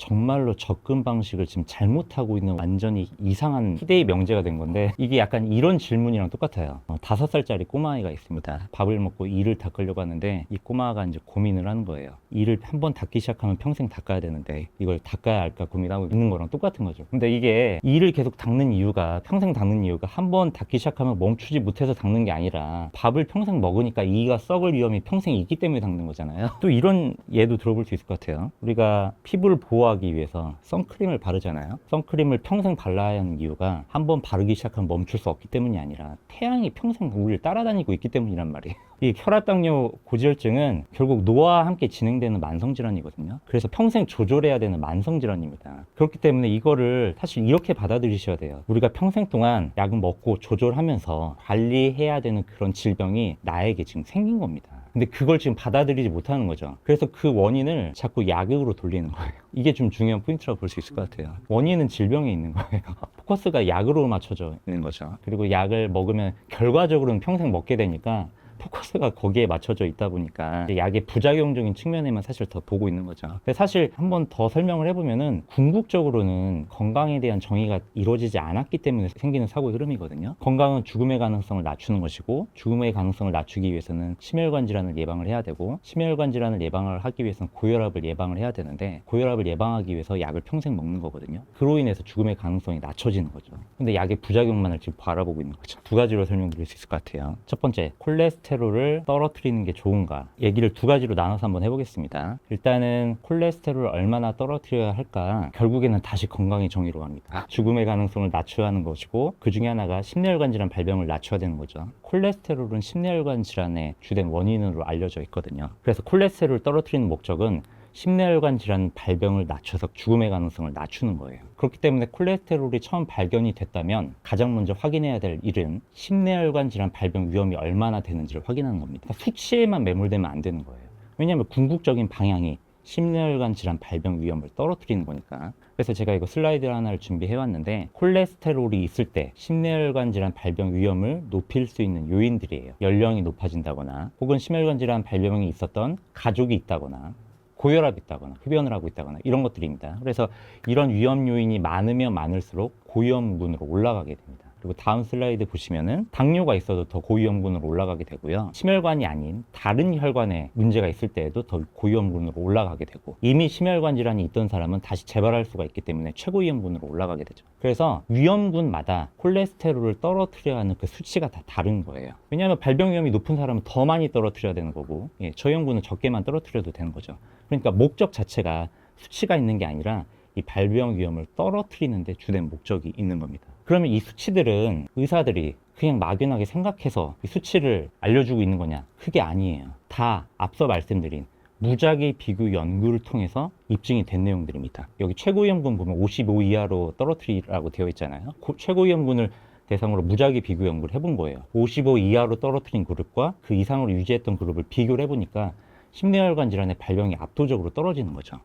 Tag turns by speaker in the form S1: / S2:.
S1: 정말로 접근 방식을 지금 잘못하고 있는 완전히 이상한 희대의 명제가 된 건데, 이게 약간 이런 질문이랑 똑같아요. 5살짜리 꼬마아이가 있습니다. 밥을 먹고 이를 닦으려고 하는데 이 꼬마가 이제 고민을 하는 거예요. 이를 한번 닦기 시작하면 평생 닦아야 되는데 이걸 닦아야 할까 고민하고 있는 거랑 똑같은 거죠. 근데 이게 이를 계속 닦는 이유가, 평생 닦는 이유가 한 번 닦기 시작하면 멈추지 못해서 닦는 게 아니라 밥을 평생 먹으니까 이가 썩을 위험이 평생 있기 때문에 닦는 거잖아요. 또 이런 예도 들어볼 수 있을 것 같아요. 우리가 피부를 보호하기 위해서 선크림을 바르잖아요. 선크림을 평생 발라야 하는 이유가 한 번 바르기 시작하면 멈출 수 없기 때문이 아니라 태양이 평생 우리를 따라다니고 있기 때문이란 말이에요. 이 혈압당뇨 고지혈증은 결국 노화와 함께 진행되는 만성질환이거든요. 그래서 평생 조절해야 되는 만성질환입니다. 그렇기 때문에 이거를 사실 이렇게 받아들이셔야 돼요. 우리가 평생 동안 약을 먹고 조절하면서 관리해야 되는 그런 질병이 나에게 지금 생긴 겁니다. 근데 그걸 지금 받아들이지 못하는 거죠. 그래서 그 원인을 자꾸 약으로 돌리는 거예요. 이게 좀 중요한 포인트라고 볼 수 있을 것 같아요. 원인은 질병에 있는 거예요. 포커스가 약으로 맞춰져 있는 거죠. 그리고 약을 먹으면 결과적으로는 평생 먹게 되니까 포커스가 거기에 맞춰져 있다 보니까 약의 부작용적인 측면에만 사실 더 보고 있는 거죠. 근데 사실 한 번 더 설명을 해보면은 궁극적으로는 건강에 대한 정의가 이루어지지 않았기 때문에 생기는 사고의 흐름이거든요. 건강은 죽음의 가능성을 낮추는 것이고, 죽음의 가능성을 낮추기 위해서는 심혈관 질환을 예방을 해야 되고, 심혈관 질환을 예방을 하기 위해서는 고혈압을 예방을 해야 되는데, 고혈압을 예방하기 위해서 약을 평생 먹는 거거든요. 그로 인해서 죽음의 가능성이 낮춰지는 거죠. 근데 약의 부작용만을 지금 바라보고 있는 거죠. 두 가지로 설명드릴 수 있을 것 같아요. 첫 번째, 콜레스테롤을 떨어뜨리는 게 좋은가? 얘기를 두 가지로 나눠서 한번 해보겠습니다. 일단은 콜레스테롤을 얼마나 떨어뜨려야 할까? 결국에는 다시 건강의 정의로 갑니다. 죽음의 가능성을 낮춰야 하는 것이고, 그 중에 하나가 심혈관 질환 발병을 낮춰야 되는 거죠. 콜레스테롤은 심혈관 질환의 주된 원인으로 알려져 있거든요. 그래서 콜레스테롤을 떨어뜨리는 목적은 심혈관 질환 발병을 낮춰서 죽음의 가능성을 낮추는 거예요. 그렇기 때문에 콜레스테롤이 처음 발견이 됐다면 가장 먼저 확인해야 될 일은 심혈관 질환 발병 위험이 얼마나 되는지를 확인하는 겁니다. 수치에만 매몰되면 안 되는 거예요. 왜냐하면 궁극적인 방향이 심혈관 질환 발병 위험을 떨어뜨리는 거니까. 그래서 제가 이거 슬라이드 하나를 준비해 왔는데, 콜레스테롤이 있을 때 심혈관 질환 발병 위험을 높일 수 있는 요인들이에요. 연령이 높아진다거나, 혹은 심혈관 질환 발병이 있었던 가족이 있다거나, 고혈압이 있다거나, 흡연을 하고 있다거나, 이런 것들입니다. 그래서 이런 위험 요인이 많으면 많을수록 고위험군으로 올라가게 됩니다. 그리고 다음 슬라이드 보시면은 당뇨가 있어도 더 고위험군으로 올라가게 되고요. 심혈관이 아닌 다른 혈관에 문제가 있을 때에도 더 고위험군으로 올라가게 되고, 이미 심혈관 질환이 있던 사람은 다시 재발할 수가 있기 때문에 최고위험군으로 올라가게 되죠. 그래서 위험군마다 콜레스테롤을 떨어뜨려야 하는 그 수치가 다 다른 거예요. 왜냐하면 발병 위험이 높은 사람은 더 많이 떨어뜨려야 되는 거고, 저위험군은 적게만 떨어뜨려도 되는 거죠. 그러니까 목적 자체가 수치가 있는 게 아니라 이 발병 위험을 떨어뜨리는 데 주된 목적이 있는 겁니다. 그러면 이 수치들은 의사들이 그냥 막연하게 생각해서 이 수치를 알려주고 있는 거냐? 그게 아니에요. 다 앞서 말씀드린 무작위 비교 연구를 통해서 입증이 된 내용들입니다. 여기 최고위험군 보면 55 이하로 떨어뜨리라고 되어 있잖아요. 최고위험군을 대상으로 무작위 비교 연구를 해본 거예요. 55 이하로 떨어뜨린 그룹과 그 이상으로 유지했던 그룹을 비교를 해보니까 심혈관 질환의 발병이 압도적으로 떨어지는 거죠.